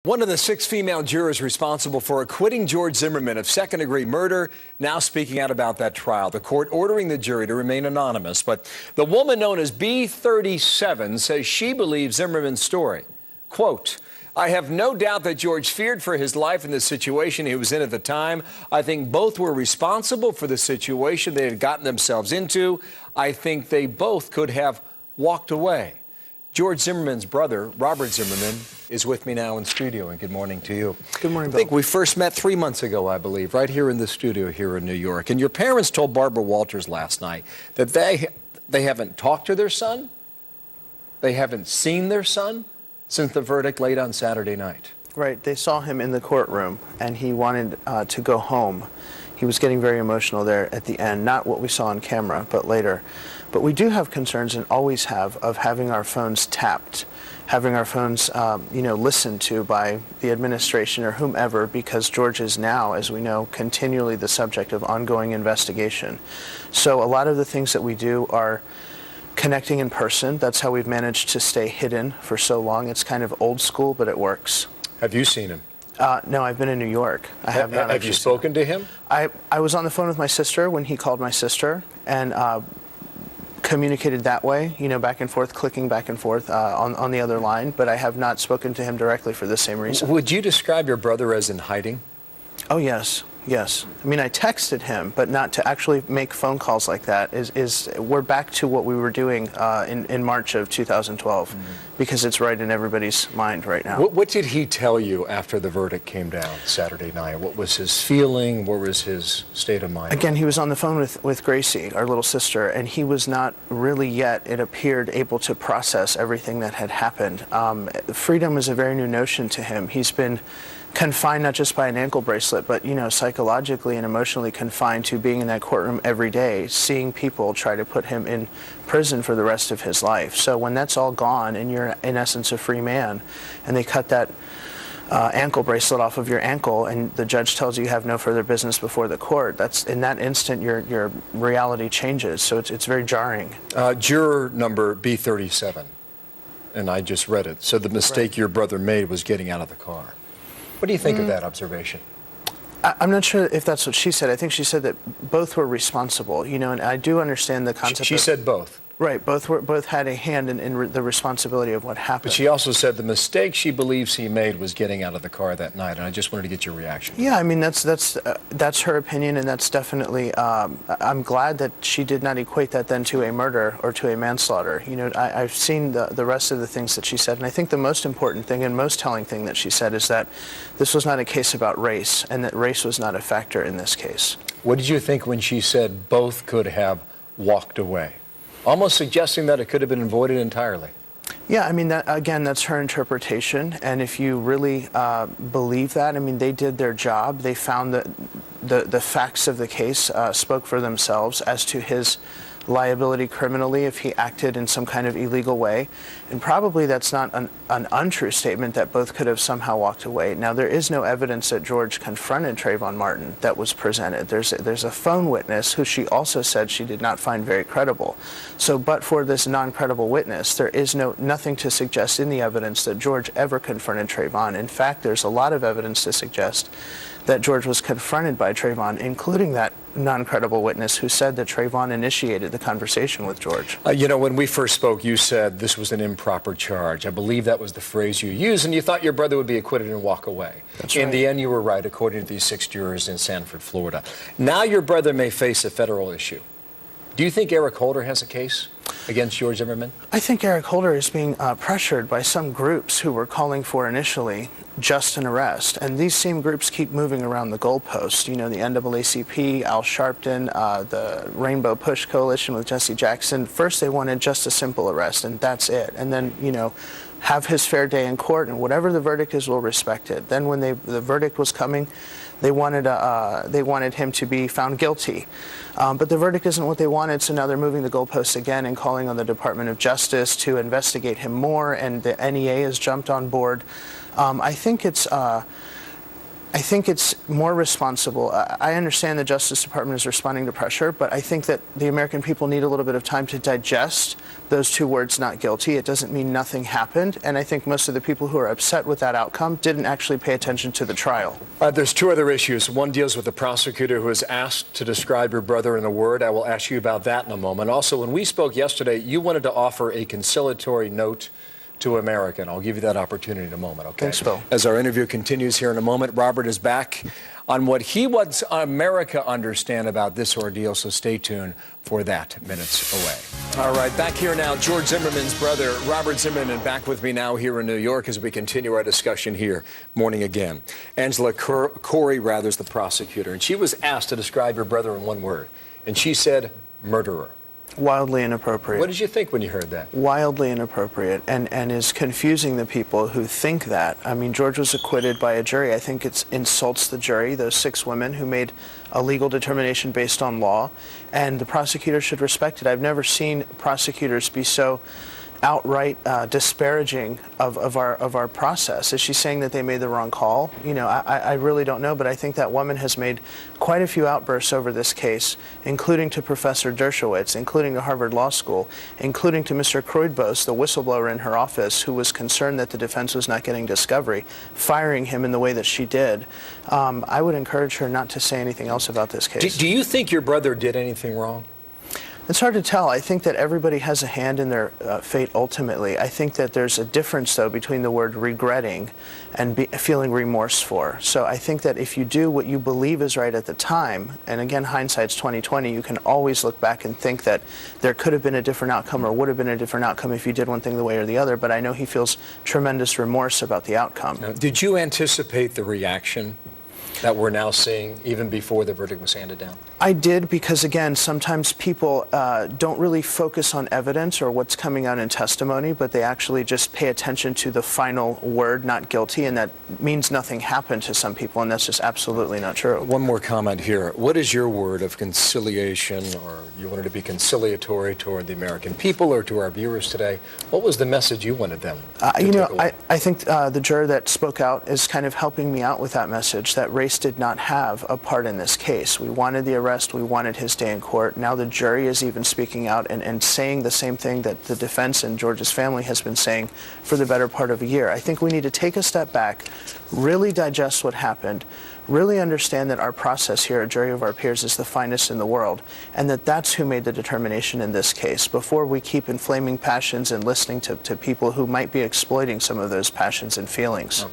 One of the 6 female jurors responsible for acquitting George Zimmerman of second-degree murder now speaking out about that trial. The court ordering the jury to remain anonymous. But the woman known as B37 says she believes Zimmerman's story. Quote, "I have no doubt that George feared for his life in the situation he was in at the time. I think both were responsible for the situation they had gotten themselves into. I think they both could have walked away." George Zimmerman's brother, Robert Zimmerman, is with me now in studio, and good morning to you. Good morning, Bill. I think we first met 3 months ago, I believe, right here in the studio here in New York. And your parents told Barbara Walters last night that they haven't talked to their son, they haven't seen their son since the verdict late on Saturday night. Right. They saw him in the courtroom, and he wanted to go home. He was getting very emotional there at the end, not what we saw on camera, but later. But we do have concerns, and always have, of having our phones tapped, having our phones, listened to by the administration or whomever, because George is now, as we know, continually the subject of ongoing investigation. So a lot of the things that we do are connecting in person. That's how we've managed to stay hidden for so long. It's kind of old school, but it works. Have you seen him? No, I've been in New York. I have not. Have you spoken to him? I was on the phone with my sister when he called my sister, and communicated that way, back and forth, clicking back and forth on the other line, but I have not spoken to him directly for the same reason. Would you describe your brother as in hiding? Oh, yes. Yes. I mean, I texted him, but not to actually make phone calls like that we're back to what we were doing in March of 2012, because it's right in everybody's mind right now. What did he tell you after the verdict came down Saturday night? What was his feeling? What was his state of mind? Again, he was on the phone with Gracie, our little sister, and he was not really yet, it appeared, able to process everything that had happened. Freedom is a very new notion to him. He's been confined not just by an ankle bracelet, but psychologically and emotionally confined to being in that courtroom every day, seeing people try to put him in prison for the rest of his life. So when that's all gone and you're in essence a free man, and they cut that ankle bracelet off of your ankle, and the judge tells you have no further business before the court, that's in that instant your reality changes. So it's very jarring. Juror number B37, and I just read it. So the mistake your brother made was getting out of the car. What do you think of that observation? I'm not sure if that's what she said. I think she said that both were responsible, and I do understand the concept. She said both. Right, both had a hand in the responsibility of what happened. But she also said the mistake she believes he made was getting out of the car that night, and I just wanted to get your reaction. Yeah, I mean, that's her opinion, and that's definitely, I'm glad that she did not equate that then to a murder or to a manslaughter. I've seen the rest of the things that she said, and I think the most important thing and most telling thing that she said is that this was not a case about race, and that race was not a factor in this case. What did you think when she said both could have walked away? Almost suggesting that it could have been avoided entirely. Yeah, I mean, that's her interpretation. And if you really believe that, I mean, they did their job. They found that the facts of the case spoke for themselves as to his liability criminally if he acted in some kind of illegal way. And probably that's not an untrue statement that both could have somehow walked away. Now, there is no evidence that George confronted Trayvon Martin that was presented. There's a phone witness who she also said she did not find very credible. So, but for this non-credible witness, there is nothing to suggest in the evidence that George ever confronted Trayvon. In fact, there's a lot of evidence to suggest that George was confronted by Trayvon, including that non-credible witness who said that Trayvon initiated the conversation with George. When we first spoke, you said this was an improper charge. I believe that was the phrase you used, and you thought your brother would be acquitted and walk away. That's right. In the end, you were right, according to these 6 jurors in Sanford, Florida. Now your brother may face a federal issue. Do you think Eric Holder has a case against George Zimmerman? I think Eric Holder is being pressured by some groups who were calling for initially just an arrest. And these same groups keep moving around the goalpost. The NAACP, Al Sharpton, the Rainbow Push Coalition with Jesse Jackson. First, they wanted just a simple arrest, and that's it. And then, have his fair day in court, and whatever the verdict is, we'll respect it. Then when the verdict was coming, they wanted him to be found guilty. But the verdict isn't what they wanted, so now they're moving the goalposts again and calling on the Department of Justice to investigate him more, and the NEA has jumped on board. I think it's, I think it's more responsible. I understand the Justice Department is responding to pressure, but I think that the American people need a little bit of time to digest those two words, not guilty. It doesn't mean nothing happened, and I think most of the people who are upset with that outcome didn't actually pay attention to the trial. There's two other issues. One deals with the prosecutor who was asked to describe your brother in a word. I will ask you about that in a moment. Also, when we spoke yesterday, you wanted to offer a conciliatory note to America, and I'll give you that opportunity in a moment, okay? Thanks, Bill. As our interview continues here in a moment, Robert is back on what he wants America understand about this ordeal, so stay tuned for that minutes away. All right, back here now, George Zimmerman's brother, Robert Zimmerman, back with me now here in New York as we continue our discussion here. Morning again. Angela Corey, is the prosecutor, and she was asked to describe your brother in one word, and she said murderer. Wildly inappropriate. What did you think when you heard that? Wildly inappropriate, and is confusing the people who think that. I mean, George was acquitted by a jury. I think it insults the jury, those 6 women who made a legal determination based on law, and the prosecutor should respect it. I've never seen prosecutors be so outright disparaging of our process. Is she saying that they made the wrong call? You know, I really don't know, but I think that woman has made quite a few outbursts over this case, including to Professor Dershowitz, including to Harvard Law School, including to Mr. Kroidbos, the whistleblower in her office, who was concerned that the defense was not getting discovery, firing him in the way that she did. I would encourage her not to say anything else about this case. Do you think your brother did anything wrong? It's hard to tell. I think that everybody has a hand in their fate ultimately. I think that there's a difference, though, between the word regretting and feeling remorse for. So I think that if you do what you believe is right at the time, and again, hindsight's 20/20, you can always look back and think that there could have been a different outcome or would have been a different outcome if you did one thing the way or the other. But I know he feels tremendous remorse about the outcome. Now, did you anticipate the reaction that we're now seeing even before the verdict was handed down? I did, because again, sometimes people don't really focus on evidence or what's coming out in testimony, but they actually just pay attention to the final word, not guilty, and that means nothing happened to some people, and that's just absolutely not true. One more comment here. What is your word of conciliation, or you wanted to be conciliatory toward the American people or to our viewers today? What was the message you wanted them to take away? I think the juror that spoke out is kind of helping me out with that message, that race did not have a part in this case. We wanted the arrest. We wanted his day in court. Now the jury is even speaking out and saying the same thing that the defense and George's family has been saying for the better part of a year. I think we need to take a step back, really digest what happened, really understand that our process here, a jury of our peers, is the finest in the world, and that's who made the determination in this case, before we keep inflaming passions and listening to people who might be exploiting some of those passions and feelings.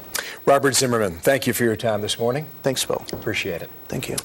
Robert Zimmerman, thank you for your time this morning. Thanks, Bill. Appreciate it. Thank you.